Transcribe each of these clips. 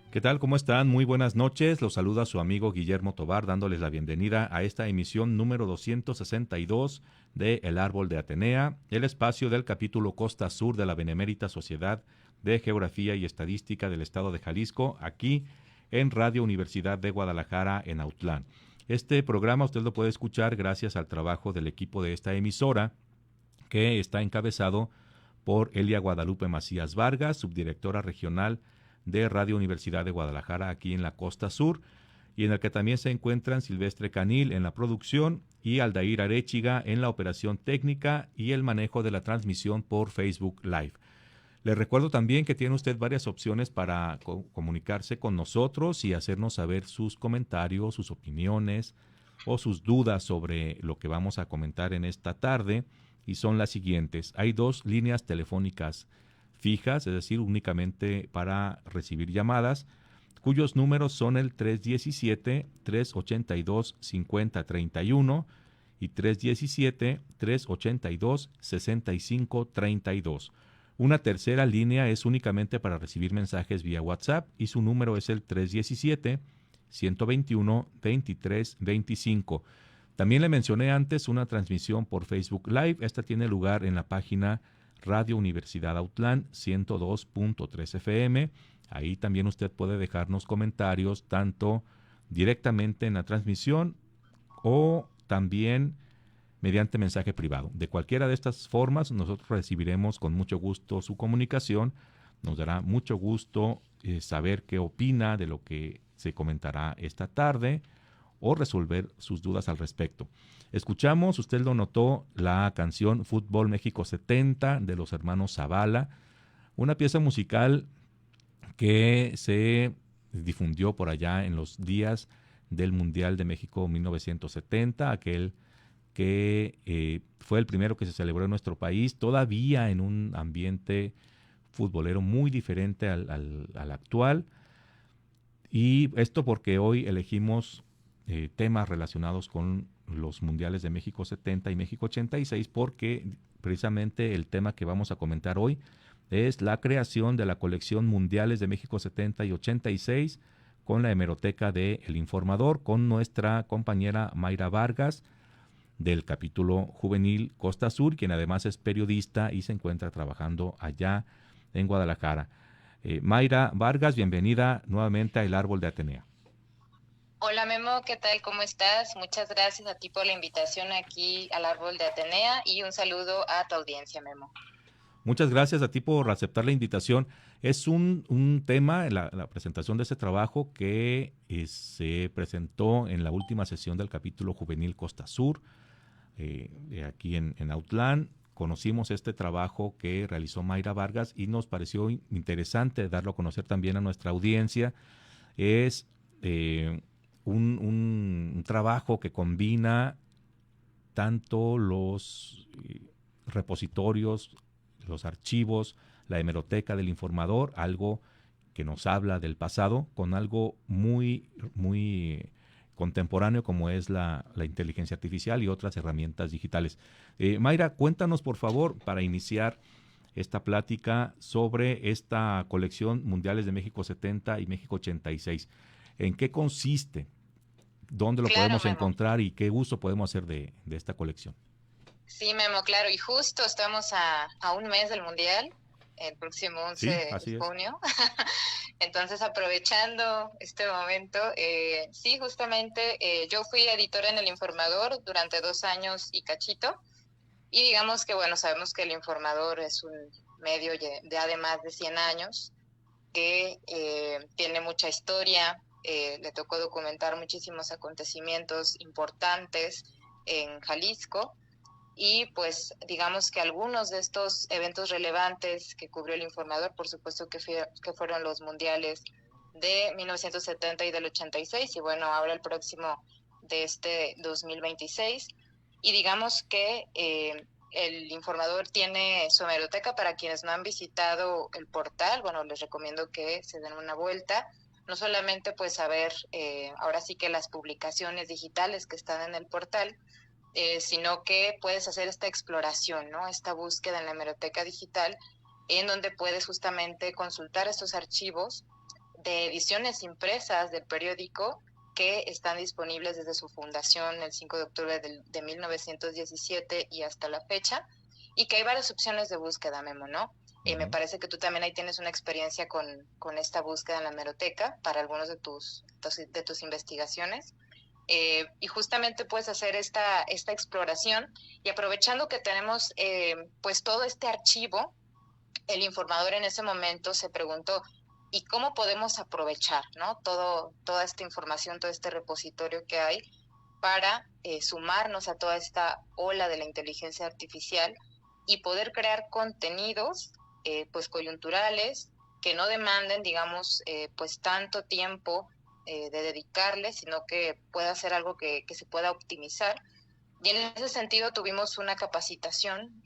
¿Qué tal? ¿Cómo están? Muy buenas noches. Los saluda su amigo Guillermo Tobar, dándoles la bienvenida a esta emisión número 262 de El Árbol de Atenea, el espacio del capítulo Costa Sur de la Benemérita Sociedad de Geografía y Estadística del Estado de Jalisco, aquí en Radio Universidad de Guadalajara, en Autlán. Este programa usted lo puede escuchar gracias al trabajo del equipo de esta emisora, que está encabezado por Elia Guadalupe Macías Vargas, subdirectora regional de Radio Universidad de Guadalajara aquí en la Costa Sur, y en el que también se encuentran Silvestre Canil en la producción y Aldair Arechiga en la operación técnica y el manejo de la transmisión por Facebook Live. Le recuerdo también que tiene usted varias opciones para comunicarse con nosotros y hacernos saber sus comentarios, sus opiniones o sus dudas sobre lo que vamos a comentar en esta tarde, y son las siguientes. Hay dos líneas telefónicas fijas, es decir, únicamente para recibir llamadas, cuyos números son el 317-382-5031 y 317-382-6532. Una tercera línea es únicamente para recibir mensajes vía WhatsApp y su número es el 317-121-2325. También le mencioné antes una transmisión por Facebook Live. Esta tiene lugar en la página Radio Universidad Autlán 102.3 FM. Ahí también usted puede dejarnos comentarios tanto directamente en la transmisión o también mediante mensaje privado. De cualquiera de estas formas, nosotros recibiremos con mucho gusto su comunicación. Nos dará mucho gusto saber qué opina de lo que se comentará esta tarde o resolver sus dudas al respecto. Escuchamos, usted lo notó, la canción Fútbol México 70 de los hermanos Zavala, una pieza musical que se difundió por allá en los días del Mundial de México 1970, aquel que fue el primero que se celebró en nuestro país, todavía en un ambiente futbolero muy diferente al actual. Y esto porque hoy elegimos temas relacionados con los mundiales de México 70 y México 86, porque precisamente el tema que vamos a comentar hoy es la creación de la colección Mundiales de México 70 y 86 con la hemeroteca de El Informador, con nuestra compañera Mayra Vargas del capítulo juvenil Costa Sur, quien además es periodista y se encuentra trabajando allá en Guadalajara. Mayra Vargas, bienvenida nuevamente a El Árbol de Atenea. Hola Memo, ¿qué tal? ¿Cómo estás? Muchas gracias a ti por la invitación aquí al Árbol de Atenea y un saludo a tu audiencia, Memo. Muchas gracias a ti por aceptar la invitación. Es un tema, la presentación de este trabajo que se presentó en la última sesión del capítulo juvenil Costa Sur, aquí en Autlán. Conocimos este trabajo que realizó Mayra Vargas y nos pareció interesante darlo a conocer también a nuestra audiencia. Es un trabajo que combina tanto los repositorios, los archivos, la hemeroteca del informador, algo que nos habla del pasado, con algo muy contemporáneo como es la inteligencia artificial y otras herramientas digitales. Mayra, cuéntanos por favor, para iniciar esta plática sobre esta colección Mundiales de México 70 y México 86. ¿En qué consiste? ¿Dónde lo Claro, podemos Memo. encontrar y qué uso podemos hacer de esta colección? Sí, Memo, claro. Y justo estamos a un mes del Mundial, el próximo 11 Sí, de así es. junio. Entonces, aprovechando este momento, sí, justamente yo fui editora en El Informador durante 2 años y cachito. Y digamos que, bueno, sabemos que El Informador es un medio de más de 100 años, que tiene mucha historia, le tocó documentar muchísimos acontecimientos importantes en Jalisco y pues digamos que algunos de estos eventos relevantes que cubrió El Informador, por supuesto que fueron los mundiales de 1970 y del 86 y bueno, ahora el próximo de este 2026 y digamos que El Informador tiene su hemeroteca. Para quienes no han visitado el portal, bueno, les recomiendo que se den una vuelta, no solamente pues saber ahora sí que las publicaciones digitales que están en el portal, sino que puedes hacer esta exploración, ¿no? Esta búsqueda en la hemeroteca digital, en donde puedes justamente consultar estos archivos de ediciones impresas del periódico que están disponibles desde su fundación el 5 de octubre de 1917 y hasta la fecha, y que hay varias opciones de búsqueda, Memo, ¿no? Me parece que tú también ahí tienes una experiencia con esta búsqueda en la hemeroteca para algunos de tus investigaciones. Y justamente puedes hacer esta exploración, y aprovechando que tenemos pues todo este archivo, el informador en ese momento se preguntó, ¿y cómo podemos aprovechar, ¿no? Toda esta información, todo este repositorio que hay para sumarnos a toda esta ola de la inteligencia artificial y poder crear contenidos pues coyunturales que no demanden, digamos, pues tanto tiempo de dedicarle, sino que pueda ser algo que se pueda optimizar. Y en ese sentido tuvimos una capacitación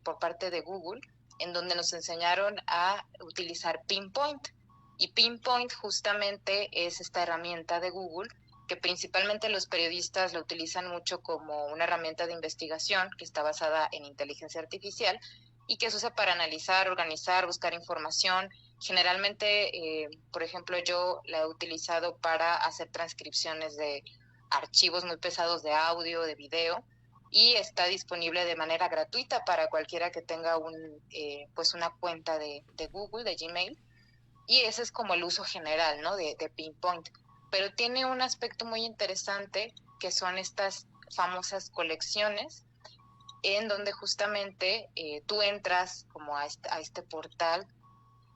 por parte de Google, en donde nos enseñaron a utilizar Pinpoint. Y Pinpoint justamente es esta herramienta de Google que principalmente los periodistas lo utilizan mucho como una herramienta de investigación que está basada en inteligencia artificial y que se usa para analizar, organizar, buscar información. Generalmente, por ejemplo, yo la he utilizado para hacer transcripciones de archivos muy pesados de audio, de video, y está disponible de manera gratuita para cualquiera que tenga pues una cuenta de Google, de Gmail, y ese es como el uso general, ¿no? de Pinpoint. Pero tiene un aspecto muy interesante que son estas famosas colecciones, en donde justamente tú entras como a este portal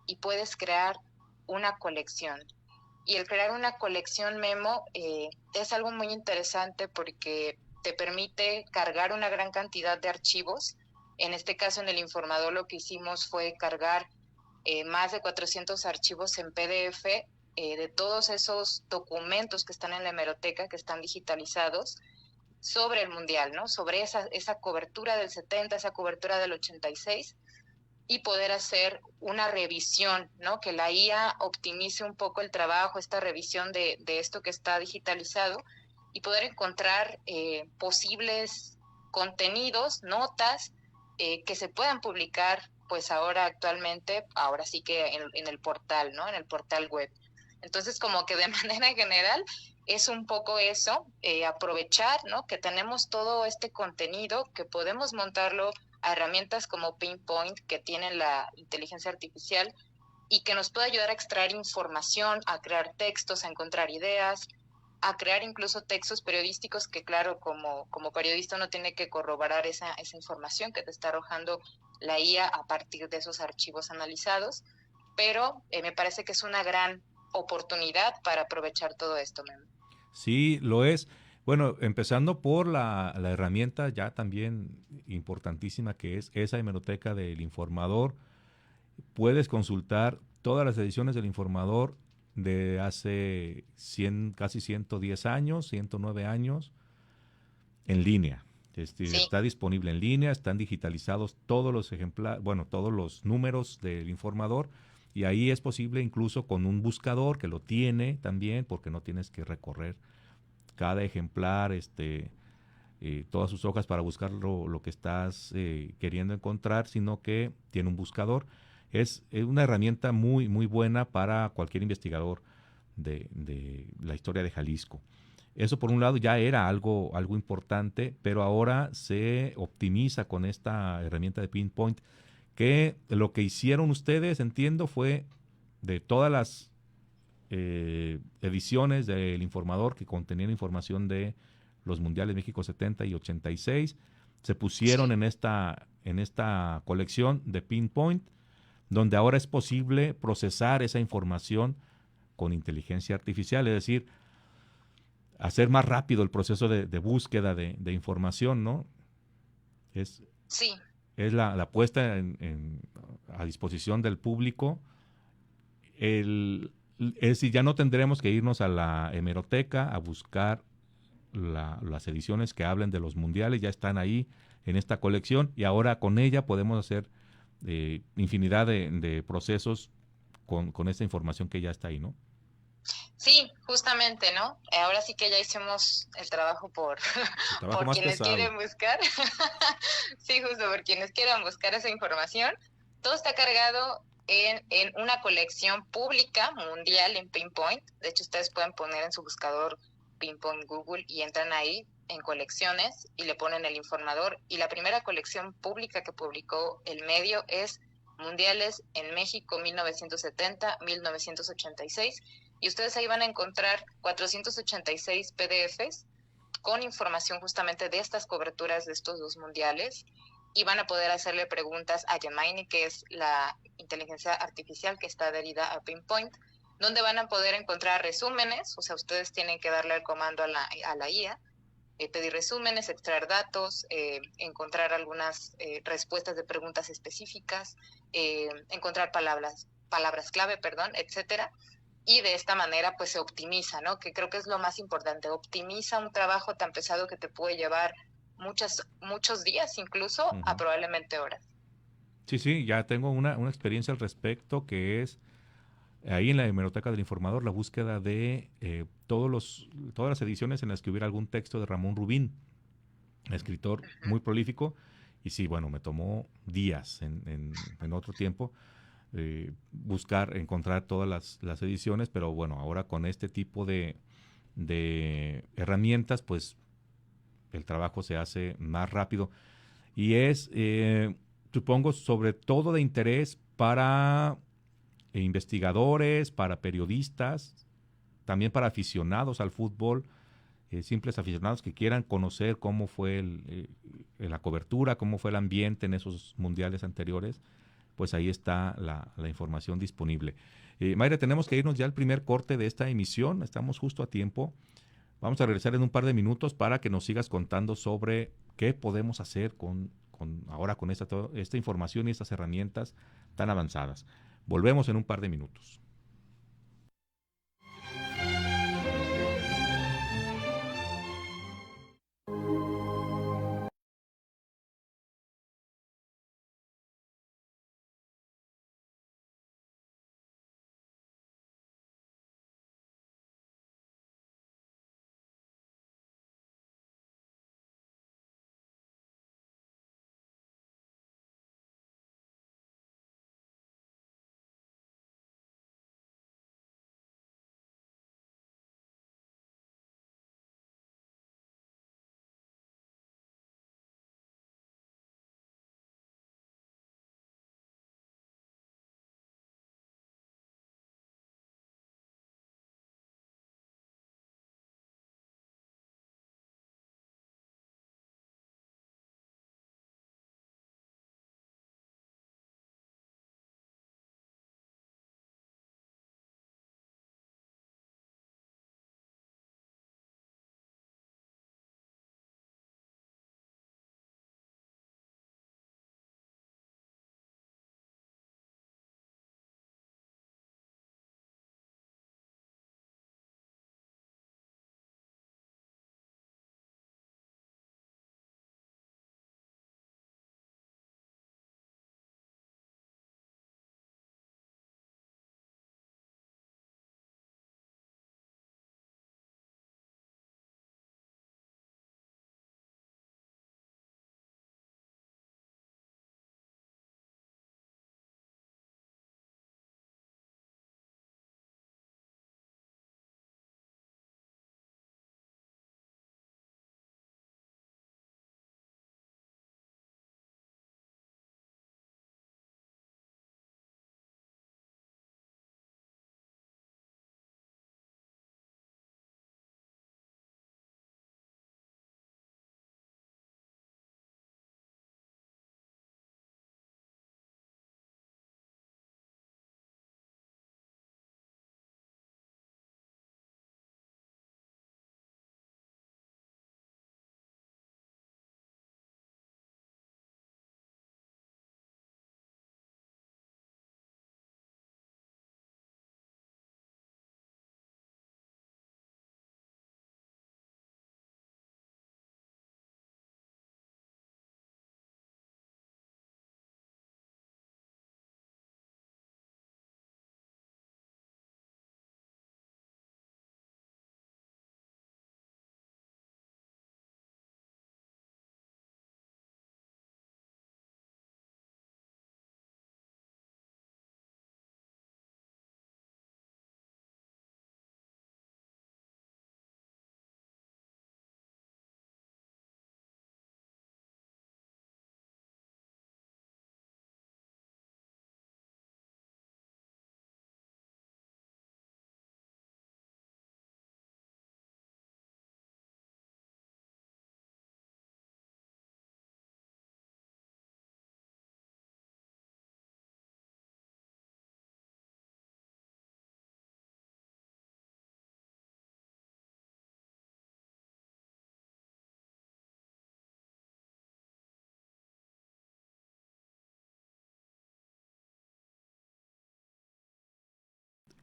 y puedes crear una colección. Y el crear una colección, Memo, es algo muy interesante porque te permite cargar una gran cantidad de archivos. En este caso, en el informador, lo que hicimos fue cargar más de 400 archivos en PDF de todos esos documentos que están en la hemeroteca, que están digitalizados, sobre el Mundial, ¿no? Sobre esa cobertura del 70, esa cobertura del 86, y poder hacer una revisión, ¿no? Que la IA optimice un poco el trabajo, esta revisión de esto que está digitalizado, y poder encontrar posibles contenidos, notas que se puedan publicar, pues ahora actualmente, ahora sí que en el portal, ¿no? En el portal web. Entonces, como que de manera general es un poco eso, aprovechar, ¿no? Que tenemos todo este contenido, que podemos montarlo a herramientas como Pinpoint, que tienen la inteligencia artificial y que nos puede ayudar a extraer información, a crear textos, a encontrar ideas, a crear incluso textos periodísticos que, claro, como periodista uno tiene que corroborar esa información que te está arrojando la IA a partir de esos archivos analizados, pero me parece que es una gran oportunidad para aprovechar todo esto, Memo. Sí, lo es. Bueno, empezando por la herramienta ya también importantísima que es esa hemeroteca del Informador. Puedes consultar todas las ediciones del Informador de hace casi 110 años, 109 años, en línea. Sí. Está disponible en línea, están digitalizados todos los ejemplares, bueno, todos los números del Informador, y ahí es posible incluso con un buscador que lo tiene también, porque no tienes que recorrer cada ejemplar, todas sus hojas para buscar lo que estás queriendo encontrar, sino que tiene un buscador. Es una herramienta muy, muy buena para cualquier investigador de la historia de Jalisco. Eso por un lado ya era algo importante, pero ahora se optimiza con esta herramienta de Pinpoint, que lo que hicieron ustedes, entiendo, fue de todas las ediciones del Informador que contenían información de los Mundiales México 70 y 86, se pusieron sí. en esta colección de Pinpoint, donde ahora es posible procesar esa información con inteligencia artificial, es decir, hacer más rápido el proceso de búsqueda de información, ¿no? Sí. Es la puesta a disposición del público. Es decir, ya no tendremos que irnos a la hemeroteca a buscar las ediciones que hablen de los mundiales, ya están ahí en esta colección, y ahora con ella podemos hacer infinidad de procesos con esta información que ya está ahí, ¿no? Sí, justamente, ¿no? Ahora sí que ya hicimos el trabajo por quienes pesado. Quieren buscar. Sí, justo por quienes quieran buscar esa información. Todo está cargado en una colección pública mundial en Pinpoint. De hecho, ustedes pueden poner en su buscador Pinpoint Google y entran ahí en colecciones y le ponen el informador. Y la primera colección pública que publicó el medio es Mundiales en México 1970-1986. Y ustedes ahí van a encontrar 486 PDFs con información justamente de estas coberturas de estos dos mundiales, y van a poder hacerle preguntas a Gemini, que es la inteligencia artificial que está adherida a Pinpoint, donde van a poder encontrar resúmenes. O sea, ustedes tienen que darle el comando a la IA, pedir resúmenes, extraer datos, encontrar algunas respuestas de preguntas específicas, encontrar palabras clave, perdón, etcétera. Y de esta manera pues se optimiza, ¿no? Que creo que es lo más importante, optimiza un trabajo tan pesado que te puede llevar muchos días incluso, a probablemente horas. Sí, sí, ya tengo una experiencia al respecto, que es ahí en la hemeroteca del informador, la búsqueda de todas las ediciones en las que hubiera algún texto de Ramón Rubín, escritor muy prolífico. Y sí, bueno, me tomó días en otro tiempo buscar, encontrar todas las ediciones, pero bueno, ahora con este tipo de herramientas, pues el trabajo se hace más rápido. Y es, supongo, sobre todo de interés para investigadores, para periodistas, también para aficionados al fútbol, simples aficionados que quieran conocer cómo fue la cobertura, cómo fue el ambiente en esos mundiales anteriores. Pues ahí está la información disponible. Mayra, tenemos que irnos ya al primer corte de esta emisión, estamos justo a tiempo. Vamos a regresar en un par de minutos para que nos sigas contando sobre qué podemos hacer ahora con esta información y estas herramientas tan avanzadas. Volvemos en un par de minutos.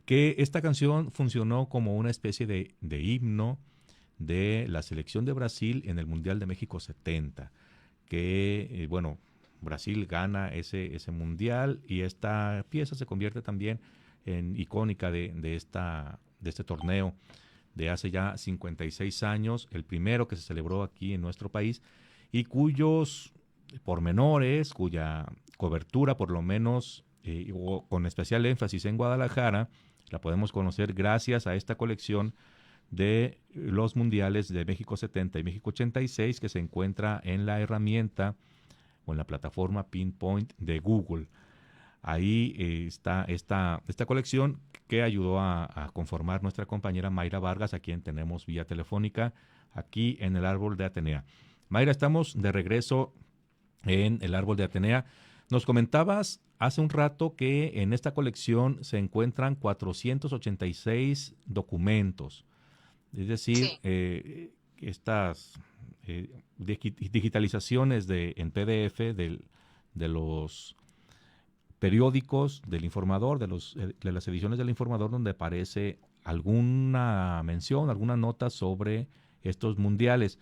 que esta canción funcionó como una especie de himno de la selección de Brasil en el Mundial de México 70, que, bueno, Brasil gana ese mundial y esta pieza se convierte también en icónica de este torneo de hace ya 56 años, el primero que se celebró aquí en nuestro país y cuyos pormenores, cuya cobertura por lo menos, con especial énfasis en Guadalajara, la podemos conocer gracias a esta colección de los mundiales de México 70 y México 86 que se encuentra en la herramienta o en la plataforma Pinpoint de Google. Ahí está esta colección que ayudó a conformar nuestra compañera Mayra Vargas, a quien tenemos vía telefónica aquí en el Árbol de Atenea. Mayra, estamos de regreso en el Árbol de Atenea. Nos comentabas hace un rato que en esta colección se encuentran 486 documentos, es decir, Sí. estas digitalizaciones en PDF de los periódicos del Informador, de las ediciones del Informador, donde aparece alguna mención, alguna nota sobre estos mundiales.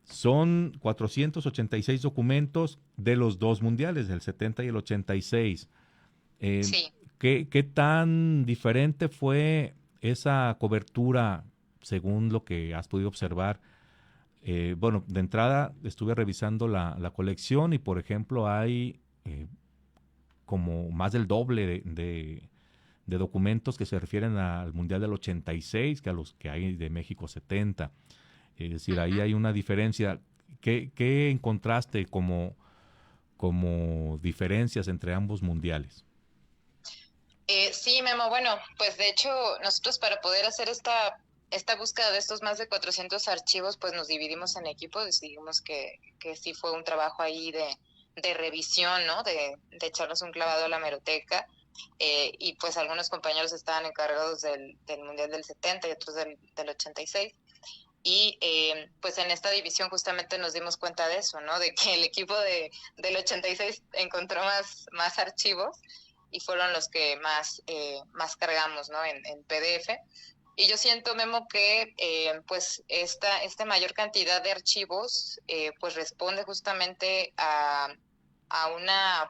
Son 486 documentos de los dos mundiales, del 70 y el 86. Eh, Sí. ¿qué tan diferente fue esa cobertura según lo que has podido observar? Bueno, de entrada estuve revisando la colección y, por ejemplo, hay como más del doble de documentos que se refieren al Mundial del 86 que a los que hay de México 70. Es decir, ahí Ujú. hay una diferencia. ¿Qué encontraste como diferencias entre ambos mundiales? Sí, Memo, bueno, pues de hecho nosotros para poder hacer esta búsqueda de estos más de 400 archivos, pues nos dividimos en equipos, decidimos que sí fue un trabajo ahí de revisión, ¿no? De echarnos un clavado a la hemeroteca, y pues algunos compañeros estaban encargados del Mundial del 70 y otros del 86. Y pues en esta división justamente nos dimos cuenta de eso, ¿no? De que el equipo del 86 encontró más archivos y fueron los que más cargamos, ¿no? En PDF. Y yo siento, Memo, que pues esta mayor cantidad de archivos pues responde justamente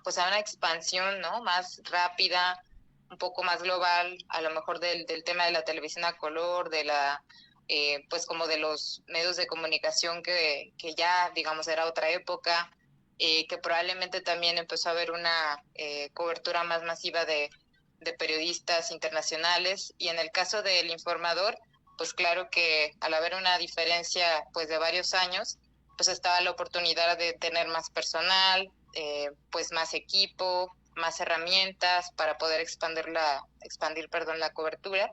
pues a una expansión, ¿no? Más rápida, un poco más global, a lo mejor del tema de la televisión a color, pues como de los medios de comunicación que ya, digamos, era otra época, que probablemente también empezó a haber una cobertura más masiva de periodistas internacionales. Y en el caso del Informador, pues claro que al haber una diferencia pues de varios años, pues estaba la oportunidad de tener más personal, pues más equipo, más herramientas para poder expandir la cobertura.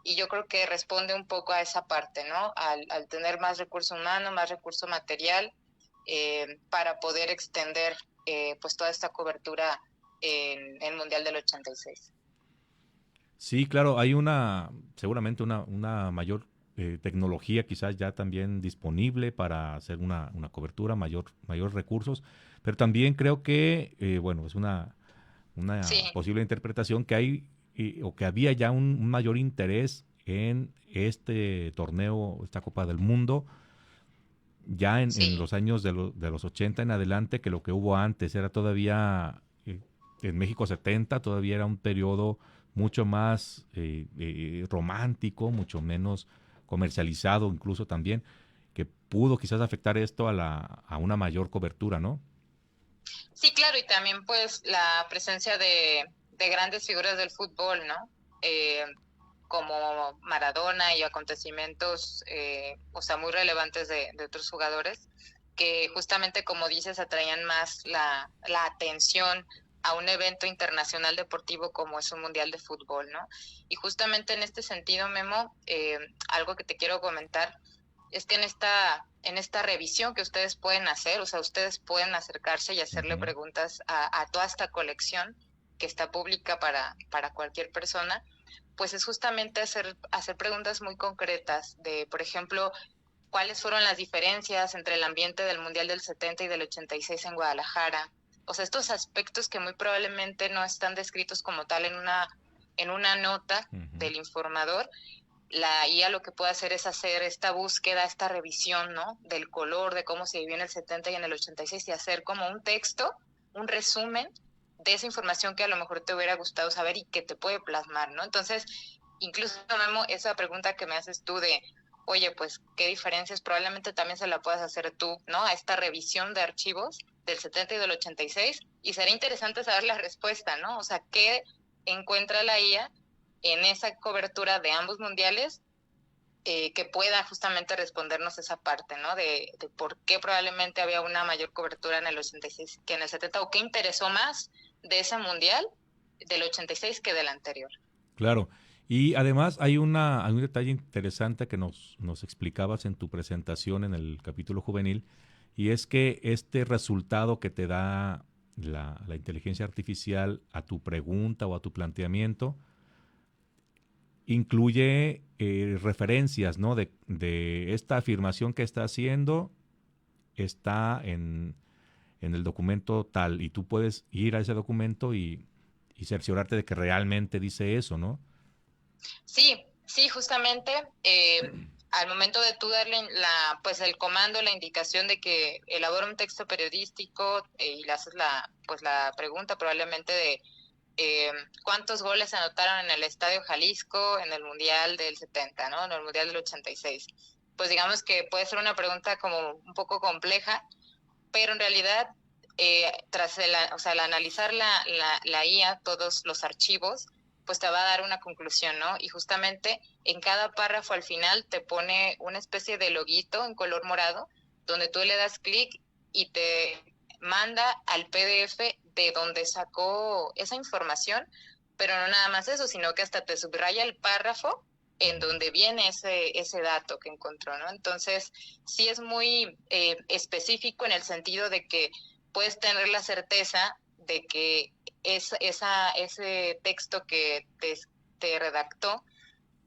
Y yo creo que responde un poco a esa parte, ¿no? Al tener más recurso humano, más recurso material, para poder extender pues toda esta cobertura en el Mundial del 86. Sí, claro, hay seguramente una mayor tecnología quizás ya también disponible para hacer una cobertura, mayor recursos, pero también creo que, bueno, es una Sí, posible interpretación que hay o que había ya un mayor interés en este torneo, esta Copa del Mundo, ya en sí, los años de los 80 en adelante, que lo que hubo antes era todavía, en México 70, todavía era un periodo mucho más romántico, mucho menos comercializado incluso también, que pudo quizás afectar esto a una mayor cobertura, ¿no? sí, claro, y también pues la presencia de grandes figuras del fútbol, ¿no? Eh, como Maradona y acontecimientos, o sea, muy relevantes de otros jugadores, que justamente, como dices, atraían más la atención a un evento internacional deportivo como es un mundial de fútbol, ¿no? Y justamente en este sentido, Memo, algo que te quiero comentar es que en esta revisión que ustedes pueden hacer, o sea, ustedes pueden acercarse y hacerle Ujú. preguntas a toda esta colección que está pública para cualquier persona, pues es justamente hacer preguntas muy concretas de, por ejemplo, cuáles fueron las diferencias entre el ambiente del Mundial del 70 y del 86 en Guadalajara. O sea, estos aspectos que muy probablemente no están descritos como tal en una nota del informador, la IA lo que puede hacer es hacer esta búsqueda, esta revisión, ¿no? Del color, de cómo se vivió en el 70 y en el 86 y hacer como un texto, un resumen de esa información que a lo mejor te hubiera gustado saber y que te puede plasmar, ¿no? Entonces, incluso, Memo, esa pregunta que me haces tú de, oye, pues, ¿qué diferencias? Probablemente también se la puedas hacer tú, ¿no? A esta revisión de archivos del 70 y del 86, y será interesante saber la respuesta, ¿no? O sea, ¿qué encuentra la IA en esa cobertura de ambos mundiales que pueda justamente respondernos esa parte, ¿no? De por qué probablemente había una mayor cobertura en el 86 que en el 70, o qué interesó más de ese mundial del 86 que del anterior. Claro. Y además hay un detalle interesante que nos explicabas en tu presentación en el capítulo juvenil, y es que este resultado que te da la inteligencia artificial a tu pregunta o a tu planteamiento incluye referencias, ¿no? De esta afirmación que está haciendo está en el documento tal, y tú puedes ir a ese documento y cerciorarte de que realmente dice eso, ¿no? Sí, sí, justamente al momento de tú darle pues el comando, la indicación de que elabora un texto periodístico y le haces la pregunta probablemente de cuántos goles se anotaron en el Estadio Jalisco en el Mundial del 70, ¿no? En el Mundial del 86. Pues digamos que puede ser una pregunta como un poco compleja, pero en realidad tras el analizar la IA, todos los archivos, pues te va a dar una conclusión, ¿no? Y justamente en cada párrafo al final te pone una especie de loguito en color morado, donde tú le das clic y te manda al PDF de donde sacó esa información, pero no nada más eso, sino que hasta te subraya el párrafo en donde viene ese dato que encontró, ¿no? Entonces, sí es muy específico en el sentido de que puedes tener la certeza de que ese texto que te redactó,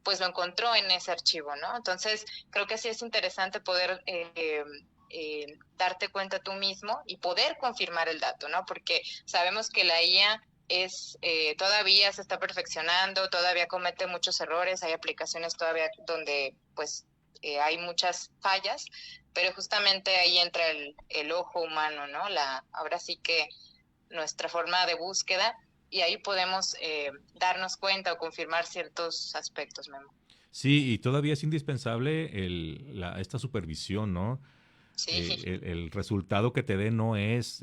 pues lo encontró en ese archivo, ¿no? Entonces, creo que sí es interesante poder darte cuenta tú mismo y poder confirmar el dato, ¿no? Porque sabemos que la IA todavía se está perfeccionando, todavía comete muchos errores, hay aplicaciones todavía donde pues hay muchas fallas, pero justamente ahí entra el ojo humano, ¿no? Ahora sí que nuestra forma de búsqueda, y ahí podemos darnos cuenta o confirmar ciertos aspectos, Memo. Sí, y todavía es indispensable esta supervisión, ¿no? Sí. El resultado que te dé no es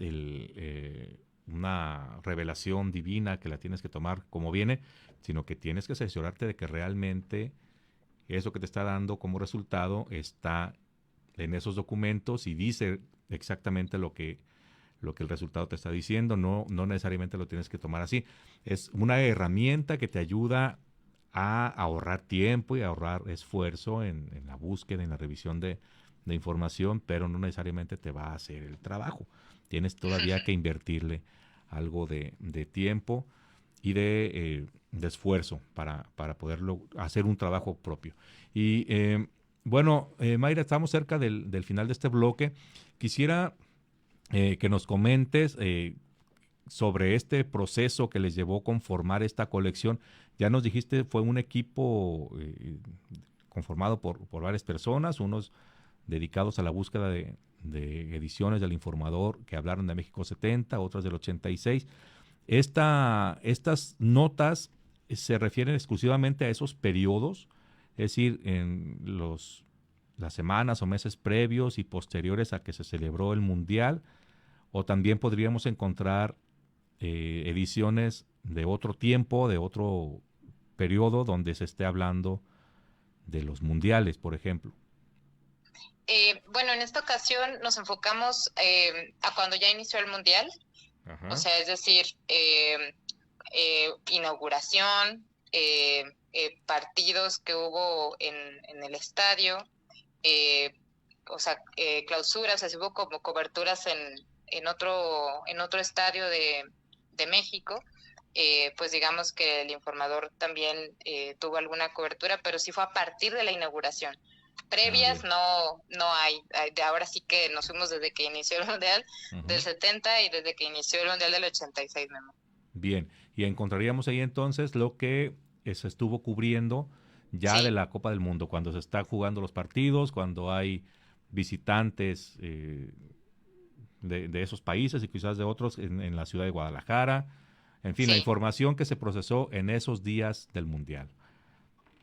una revelación divina que la tienes que tomar como viene, sino que tienes que cerciorarte de que realmente eso que te está dando como resultado está en esos documentos y dice exactamente lo que el resultado te está diciendo. No necesariamente lo tienes que tomar así. Es una herramienta que te ayuda a ahorrar tiempo y a ahorrar esfuerzo en la búsqueda, en la revisión de información, pero no necesariamente te va a hacer el trabajo. Tienes todavía que invertirle algo de tiempo y de esfuerzo para poderlo hacer un trabajo propio. Y bueno, Mayra, estamos cerca del final de este bloque. Quisiera que nos comentes sobre este proceso que les llevó a conformar esta colección. Ya nos dijiste, fue un equipo conformado por varias personas, unos dedicados a la búsqueda de ediciones del Informador que hablaron de México 70, otras del 86. Estas notas se refieren exclusivamente a esos periodos, es decir, en las semanas o meses previos y posteriores a que se celebró el Mundial, o también podríamos encontrar ediciones de otro tiempo, de otro periodo donde se esté hablando de los mundiales, por ejemplo. Bueno, en esta ocasión nos enfocamos a cuando ya inició el Mundial. Ajá. O sea, es decir, inauguración, partidos que hubo en el estadio, o sea, clausuras, o sea, hubo como coberturas en otro estadio de México. Pues digamos que el Informador también tuvo alguna cobertura, pero sí fue a partir de la inauguración. Previas no hay. Ahora sí que nos fuimos desde que inició el Mundial del 70 y desde que inició el Mundial del 86, Memo. Bien. y encontraríamos ahí entonces lo que se estuvo cubriendo ya de Sí, la Copa del Mundo, cuando se están jugando los partidos, cuando hay visitantes de esos países y quizás de otros en la ciudad de Guadalajara. En fin, la sí, información que se procesó en esos días del Mundial.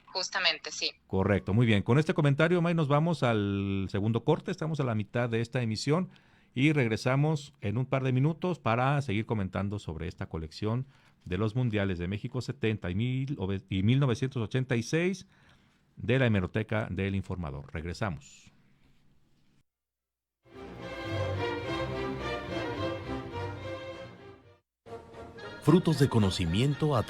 justamente, sí. Correcto, muy bien. Con este comentario, May, nos vamos al segundo corte. Estamos a la mitad de esta emisión y regresamos en un par de minutos para seguir comentando sobre esta colección de los Mundiales de México 70 y 1986 de la Hemeroteca del Informador. Regresamos. Frutos de conocimiento a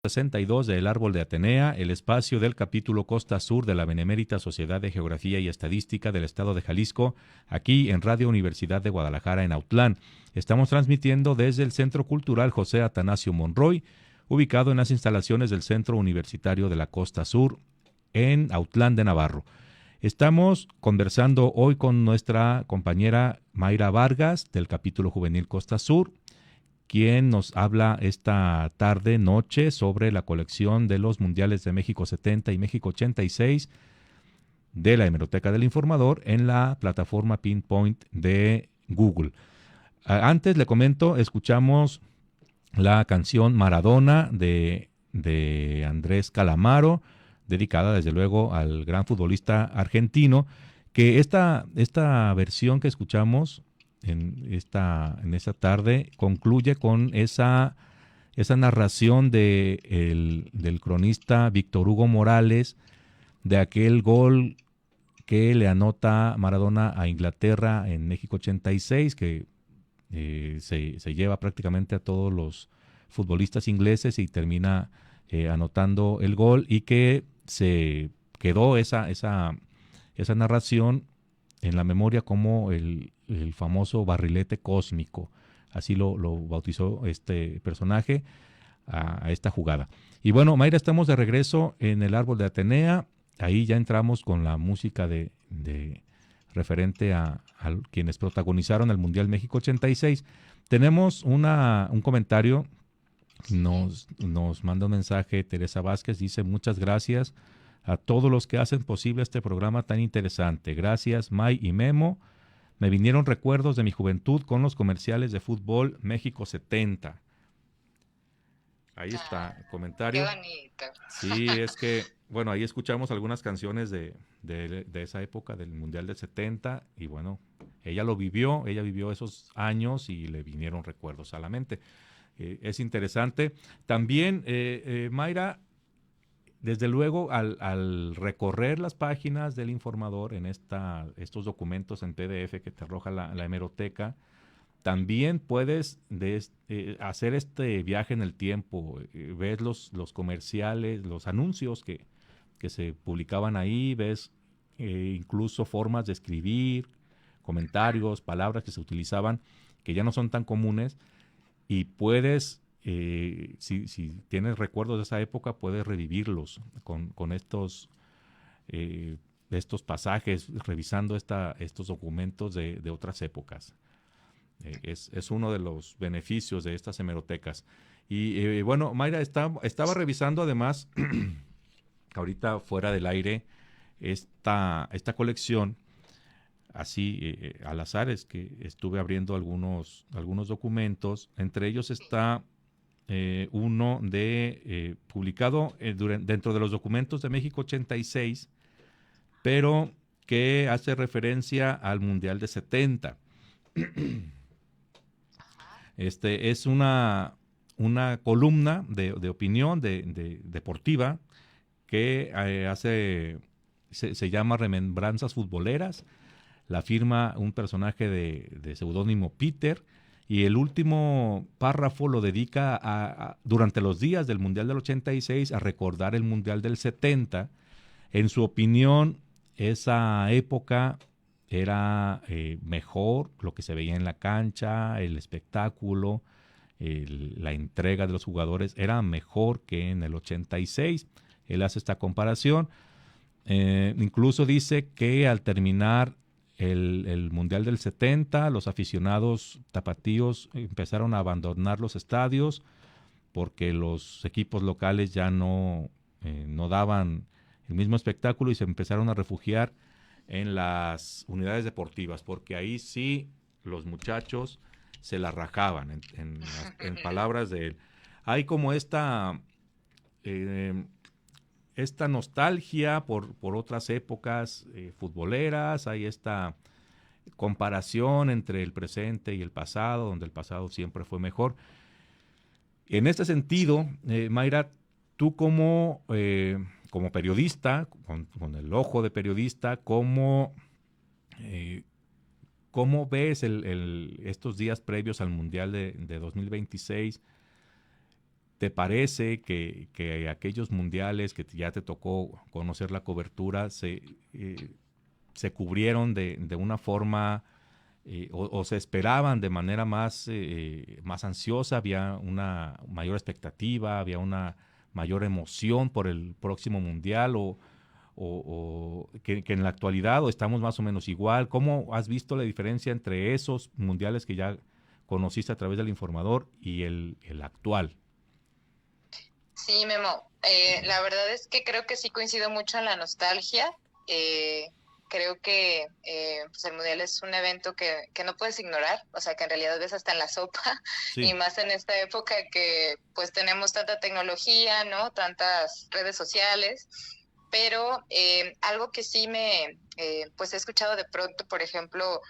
62 de El Árbol de Atenea, el espacio del capítulo Costa Sur de la Benemérita Sociedad de Geografía y Estadística del Estado de Jalisco, aquí en Radio Universidad de Guadalajara en Autlán. Estamos transmitiendo desde el Centro Cultural José Atanasio Monroy, ubicado en las instalaciones del Centro Universitario de la Costa Sur, en Autlán de Navarro. Estamos conversando hoy con nuestra compañera Mayra Vargas, del capítulo juvenil Costa Sur, quien nos habla esta tarde, noche, sobre la colección de los Mundiales de México 70 y México 86 de la Hemeroteca del Informador en la plataforma Pinpoint de Google. Antes, le comento, escuchamos la canción Maradona de Andrés Calamaro, dedicada desde luego al gran futbolista argentino, que esta versión que escuchamos en esta tarde concluye con esa narración del cronista Víctor Hugo Morales de aquel gol que le anota Maradona a Inglaterra en México 86, que se lleva prácticamente a todos los futbolistas ingleses y termina anotando el gol, y que se quedó esa narración en la memoria como el famoso barrilete cósmico. Así lo bautizó este personaje a esta jugada. Y bueno, Mayra, estamos de regreso en el Árbol de Atenea. Ahí ya entramos con la música de referente a quienes protagonizaron el Mundial México 86. Tenemos un comentario. Nos manda un mensaje Teresa Vázquez, dice: muchas gracias a todos los que hacen posible este programa tan interesante. Gracias, May y Memo. Me vinieron recuerdos de mi juventud con los comerciales de fútbol México 70. Ahí está el comentario. Qué bonito. Sí, es que, bueno, ahí escuchamos algunas canciones de esa época del Mundial del 70, y bueno, ella vivió esos años y le vinieron recuerdos a la mente. Es interesante. También, Mayra, desde luego, al recorrer las páginas del Informador en estos documentos en PDF que te arroja la hemeroteca, también puedes hacer este viaje en el tiempo. Ves los comerciales, los anuncios que se publicaban ahí, ves incluso formas de escribir, comentarios, palabras que se utilizaban que ya no son tan comunes, y puedes, si tienes recuerdos de esa época, puedes revivirlos con estos pasajes, revisando estos documentos de otras épocas. Es uno de los beneficios de estas hemerotecas. Y bueno, Mayra, estaba revisando además, ahorita fuera del aire, esta colección, así al azar, es que estuve abriendo algunos documentos. Entre ellos está uno publicado dentro de los documentos de México 86, pero que hace referencia al Mundial de 70. Es una columna de opinión deportiva que se llama Remembranzas Futboleras. La firma un personaje de seudónimo Peter, y el último párrafo lo dedica durante los días del Mundial del 86 a recordar el Mundial del 70. En su opinión, esa época era mejor, lo que se veía en la cancha, el espectáculo, la entrega de los jugadores era mejor que en el 86. Él hace esta comparación. Incluso dice que al terminar el Mundial del 70, los aficionados tapatíos empezaron a abandonar los estadios porque los equipos locales ya no daban el mismo espectáculo, y se empezaron a refugiar en las unidades deportivas, porque ahí sí los muchachos se la rajaban, en palabras de él. Hay como esta nostalgia por otras épocas futboleras, hay esta comparación entre el presente y el pasado, donde el pasado siempre fue mejor. En este sentido, Mayra, tú como periodista, con el ojo de periodista, ¿cómo ves estos días previos al Mundial de 2026? ¿Te parece que aquellos mundiales que ya te tocó conocer la cobertura se cubrieron de una forma o se esperaban de manera más ansiosa? ¿Había una mayor expectativa? ¿Había una mayor emoción por el próximo mundial? ¿O que en la actualidad o estamos más o menos igual? ¿Cómo has visto la diferencia entre esos mundiales que ya conociste a través del informador y el actual? Sí, Memo. La verdad es que creo que sí coincido mucho en la nostalgia. Creo que pues el Mundial es un evento que no puedes ignorar, o sea, que en realidad ves hasta en la sopa, y Sí, más en esta época que pues tenemos tanta tecnología, ¿no? Tantas redes sociales, pero algo que sí pues he escuchado de pronto, por ejemplo,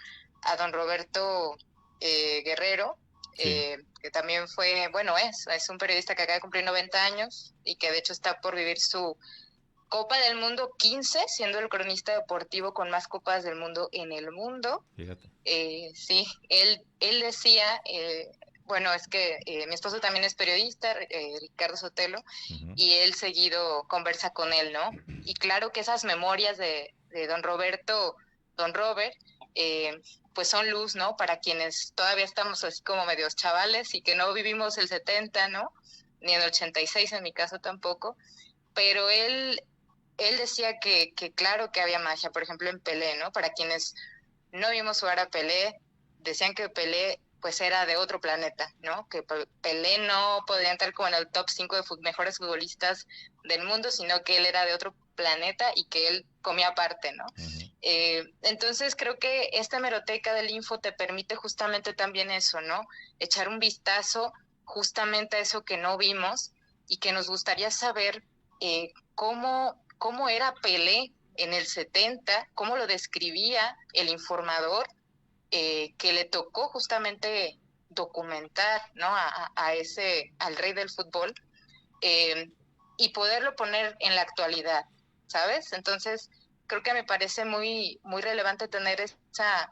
a don Roberto Guerrero, sí. que también fue, bueno, es un periodista que acaba de cumplir 90 años y que de hecho está por vivir su Copa del Mundo 15, siendo el cronista deportivo con más copas del mundo en el mundo. Fíjate. Sí, él decía, bueno, es que mi esposo también es periodista, Ricardo Sotelo, Ujú. y él seguido conversa con él, ¿no? Y claro que esas memorias de don Roberto, don Robert, pues son luz, ¿no? Para quienes todavía estamos así como medios chavales y que no vivimos el 70, ¿no? Ni el 86 en mi caso tampoco, pero él decía que claro que había magia, por ejemplo en Pelé, ¿no? Para quienes no vimos jugar a Pelé, decían que Pelé pues era de otro planeta, ¿no? Que Pelé no podría entrar como en el top 5 de mejores futbolistas del mundo, sino que él era de otro planeta y que él comía aparte, ¿no? Ujú. Entonces creo que esta hemeroteca del info te permite justamente también eso, ¿no? Echar un vistazo justamente a eso que no vimos y que nos gustaría saber cómo era Pelé en el 70, cómo lo describía el informador que le tocó justamente documentar, ¿no? Al rey del fútbol, eh, y poderlo poner en la actualidad, ¿sabes? Entonces, creo que me parece muy, muy relevante tener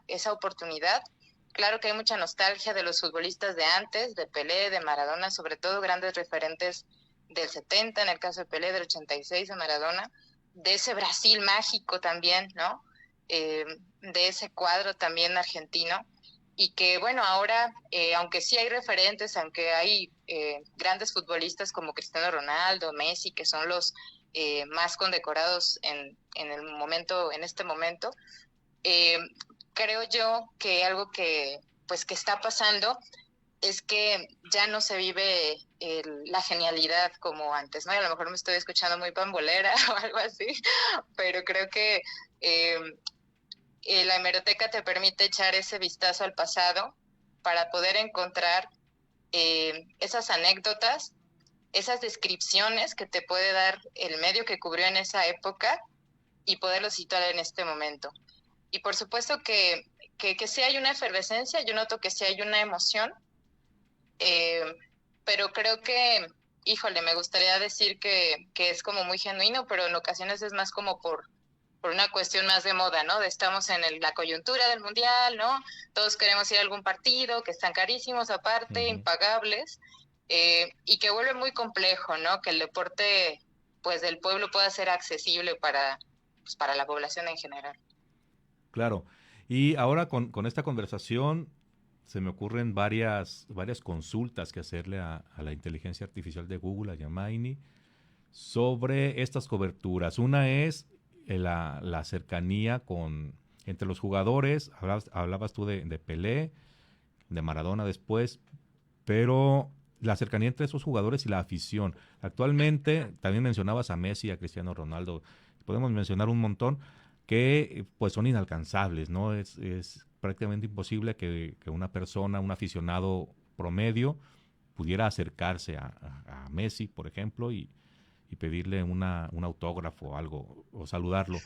esa oportunidad. Claro que hay mucha nostalgia de los futbolistas de antes, de Pelé, de Maradona, sobre todo grandes referentes del 70, en el caso de Pelé, del 86 de Maradona, de ese Brasil mágico también, ¿no? De ese cuadro también argentino, y que bueno, ahora, aunque sí hay referentes, aunque hay grandes futbolistas como Cristiano Ronaldo, Messi, que son los más condecorados en este momento, eh, creo yo que algo que pues que está pasando es que ya no se vive la genialidad como antes, ¿no? Y a lo mejor me estoy escuchando muy pambolera o algo así, pero creo que eh, la hemeroteca te permite echar ese vistazo al pasado para poder encontrar esas anécdotas, esas descripciones que te puede dar el medio que cubrió en esa época y poderlo situar en este momento. Y por supuesto que sí hay una efervescencia, yo noto que sí hay una emoción, eh, pero creo que, híjole, me gustaría decir que es como muy genuino, pero en ocasiones es más como por una cuestión más de moda, ¿no? De estamos en la coyuntura del mundial, ¿no? Todos queremos ir a algún partido, que están carísimos aparte, Ujú. impagables, y que vuelve muy complejo, ¿no? Que el deporte, pues, del pueblo pueda ser accesible pues, para la población en general. Claro. Y ahora con esta conversación se me ocurren varias consultas que hacerle a la inteligencia artificial de Google, a Gemini, sobre estas coberturas. Una es la cercanía entre los jugadores. Hablabas tú de Pelé, de Maradona después, pero la cercanía entre esos jugadores y la afición. Actualmente, también mencionabas a Messi y a Cristiano Ronaldo. Podemos mencionar un montón que pues son inalcanzables, ¿no? Es prácticamente imposible que una persona, un aficionado promedio, pudiera acercarse a Messi, por ejemplo, y pedirle un autógrafo o algo, o saludarlo.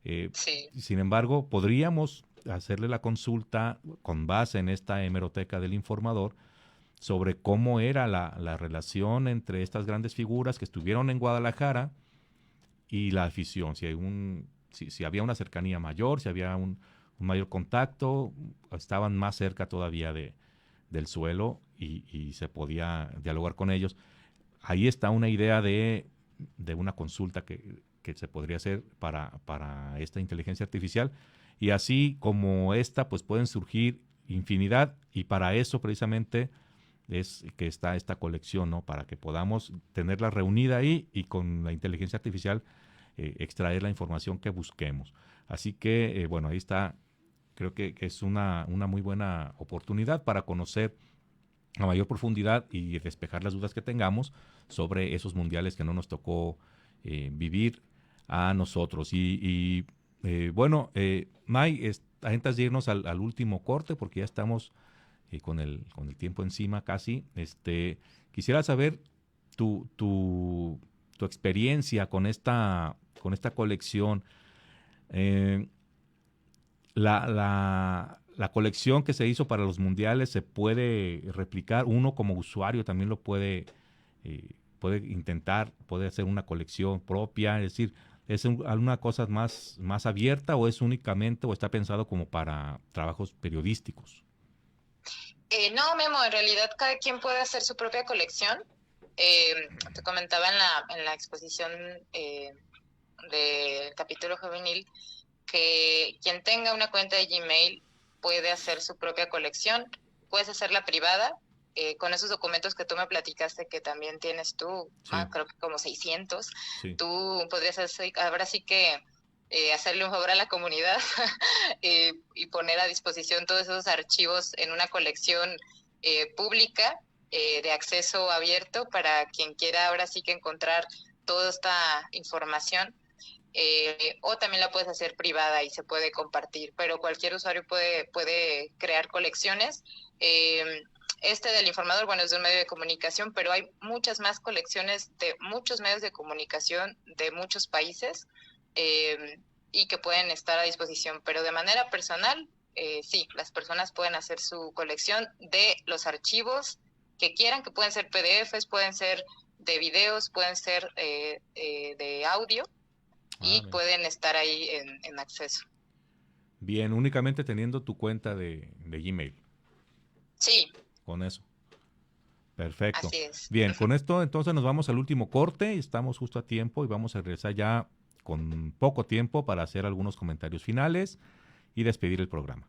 Eh, Sí. Sin embargo, podríamos hacerle la consulta con base en esta hemeroteca del informador sobre cómo era la relación entre estas grandes figuras que estuvieron en Guadalajara y la afición, si había una cercanía mayor, si había un mayor contacto, estaban más cerca todavía del suelo y se podía dialogar con ellos. ahí está una idea de una consulta que se podría hacer para esta inteligencia artificial. Y así como esta, pues pueden surgir infinidad, y para eso precisamente es que está esta colección, ¿no? Para que podamos tenerla reunida ahí y con la inteligencia artificial extraer la información que busquemos. Así que, bueno, ahí está. Creo que es una muy buena oportunidad para conocer a mayor profundidad y despejar las dudas que tengamos sobre esos mundiales que no nos tocó vivir a nosotros. Bueno, May, antes de irnos al último corte, porque ya estamos con el tiempo encima casi, quisiera saber tu experiencia con esta colección. Eh, la colección que se hizo para los mundiales se puede replicar. Uno como usuario también lo puede intentar, puede hacer una colección propia. Es decir, ¿es alguna cosa más abierta o es únicamente o está pensado como para trabajos periodísticos? No, Memo, en realidad cada quien puede hacer su propia colección. Te comentaba en la exposición del capítulo juvenil que quien tenga una cuenta de Gmail puede hacer su propia colección, puedes hacerla privada, con esos documentos que tú me platicaste que también tienes tú, Sí, creo que como 600, sí, tú podrías hacer, ahora sí que hacerle un favor a la comunidad y poner a disposición todos esos archivos en una colección pública de acceso abierto para quien quiera ahora sí que encontrar toda esta información. O también la puedes hacer privada y se puede compartir, pero cualquier usuario puede crear colecciones. Del informador, bueno, es de un medio de comunicación, pero hay muchas más colecciones de muchos medios de comunicación de muchos países y que pueden estar a disposición, pero de manera personal, sí, las personas pueden hacer su colección de los archivos que quieran, que pueden ser PDFs, pueden ser de videos, pueden ser de audio, ah, y bien. pueden estar ahí en acceso. Bien, únicamente teniendo tu cuenta de Gmail, Sí, con eso. Perfecto. así es. Bien, con esto entonces nos vamos al último corte, estamos justo a tiempo y vamos a regresar ya con poco tiempo para hacer algunos comentarios finales y despedir el programa.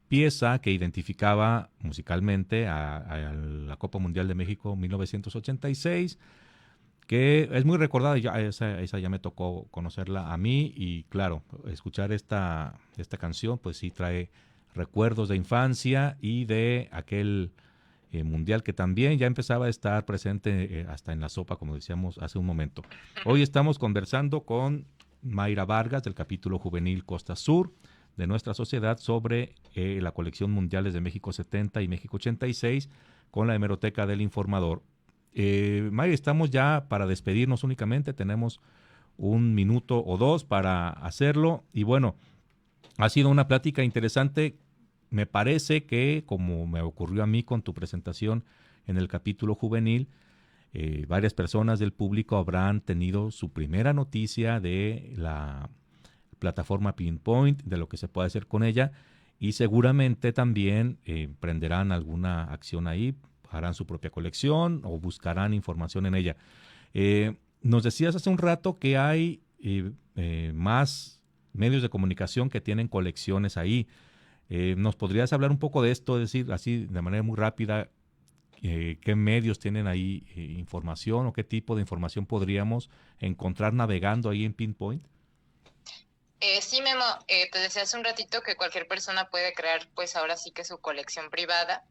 pieza que identificaba musicalmente a la Copa Mundial de México 1986, que es muy recordada, esa ya me tocó conocerla a mí, y claro, escuchar esta canción pues sí trae recuerdos de infancia y de aquel mundial que también ya empezaba a estar presente hasta en la sopa, como decíamos hace un momento. Hoy estamos conversando con Mayra Vargas del capítulo juvenil Costa Sur de nuestra sociedad sobre la colección Mundiales de México 70 y México 86 con la Hemeroteca del Informador. Mayra, estamos ya para despedirnos únicamente, tenemos un minuto o dos para hacerlo, y bueno, ha sido una plática interesante. Me parece que, como me ocurrió a mí con tu presentación en el capítulo juvenil, varias personas del público habrán tenido su primera noticia de la plataforma Pinpoint, de lo que se puede hacer con ella, y seguramente también emprenderán alguna acción ahí, harán su propia colección o buscarán información en ella. Nos decías hace un rato que hay más medios de comunicación que tienen colecciones ahí. ¿Nos podrías hablar un poco de esto, es decir, así de manera muy rápida, qué medios tienen ahí información o qué tipo de información podríamos encontrar navegando ahí en Pinpoint? Sí, Memo, te decía hace un ratito que cualquier persona puede crear, pues ahora sí que su colección privada,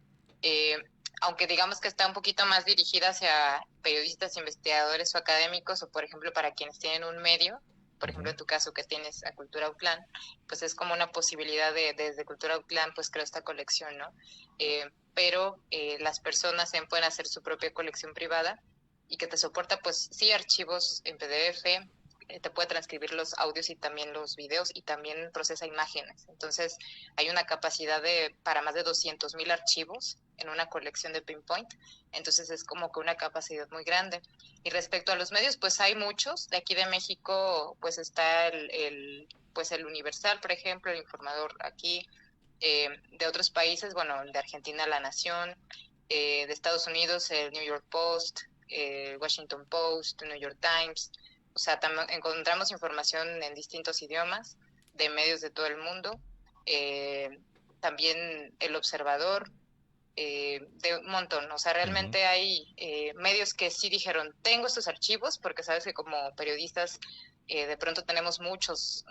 aunque digamos que está un poquito más dirigida hacia periodistas, investigadores o académicos, o por ejemplo para quienes tienen un medio, por ejemplo en tu caso que tienes a Cultura Autlán, pues es como una posibilidad desde Cultura Autlán, pues creo esta colección, ¿no? Pero las personas pueden hacer su propia colección privada y que te soporta, pues sí, archivos en PDF, te puede transcribir los audios y también los videos, y también procesa imágenes. Entonces hay una capacidad para más de 200,000 archivos en una colección de Pinpoint. Entonces es como que una capacidad muy grande. Y respecto a los medios, pues hay muchos. De aquí de México pues está el Universal, por ejemplo, el Informador aquí. De otros países, bueno, el de Argentina, La Nación. De Estados Unidos, el New York Post, Washington Post, New York Times. O sea, encontramos información en distintos idiomas, de medios de todo el mundo. También El Observador, de un montón. O sea, realmente hay medios que sí dijeron, tengo estos archivos, porque sabes que como periodistas de pronto tenemos muchos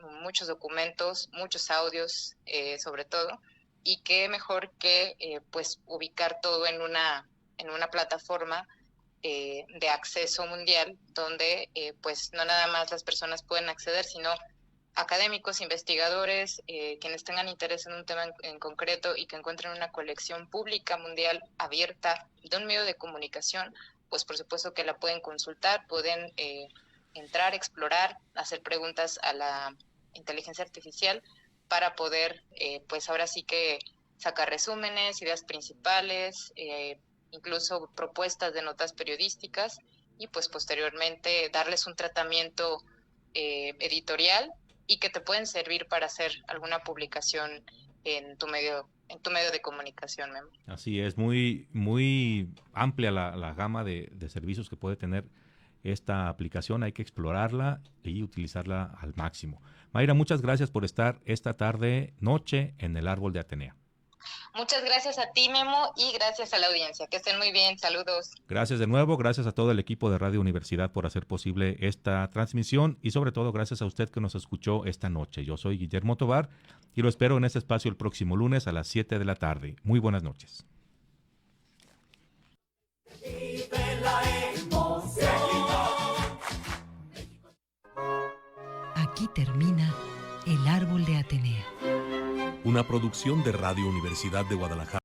documentos, muchos audios, sobre todo, y qué mejor que pues ubicar todo en una plataforma de acceso mundial, donde pues no nada más las personas pueden acceder, sino académicos, investigadores, quienes tengan interés en un tema en concreto y que encuentren una colección pública mundial abierta de un medio de comunicación, pues por supuesto que la pueden consultar, pueden entrar, explorar, hacer preguntas a la inteligencia artificial para poder pues ahora sí que sacar resúmenes, ideas principales, incluso propuestas de notas periodísticas, y pues posteriormente darles un tratamiento editorial, y que te pueden servir para hacer alguna publicación en tu medio de comunicación, Memo. Así es, muy, muy amplia la gama de servicios que puede tener esta aplicación. Hay que explorarla y utilizarla al máximo. Mayra, muchas gracias por estar esta noche en el Árbol de Atenea. Muchas gracias a ti, Memo, y gracias a la audiencia. Que estén muy bien. Saludos. Gracias de nuevo. Gracias a todo el equipo de Radio Universidad por hacer posible esta transmisión, y sobre todo gracias a usted que nos escuchó esta noche. Yo soy Guillermo Tovar y lo espero en este espacio el próximo lunes a las 7 de la tarde. Muy buenas noches. Aquí termina El Árbol de Atenea. Una producción de Radio Universidad de Guadalajara.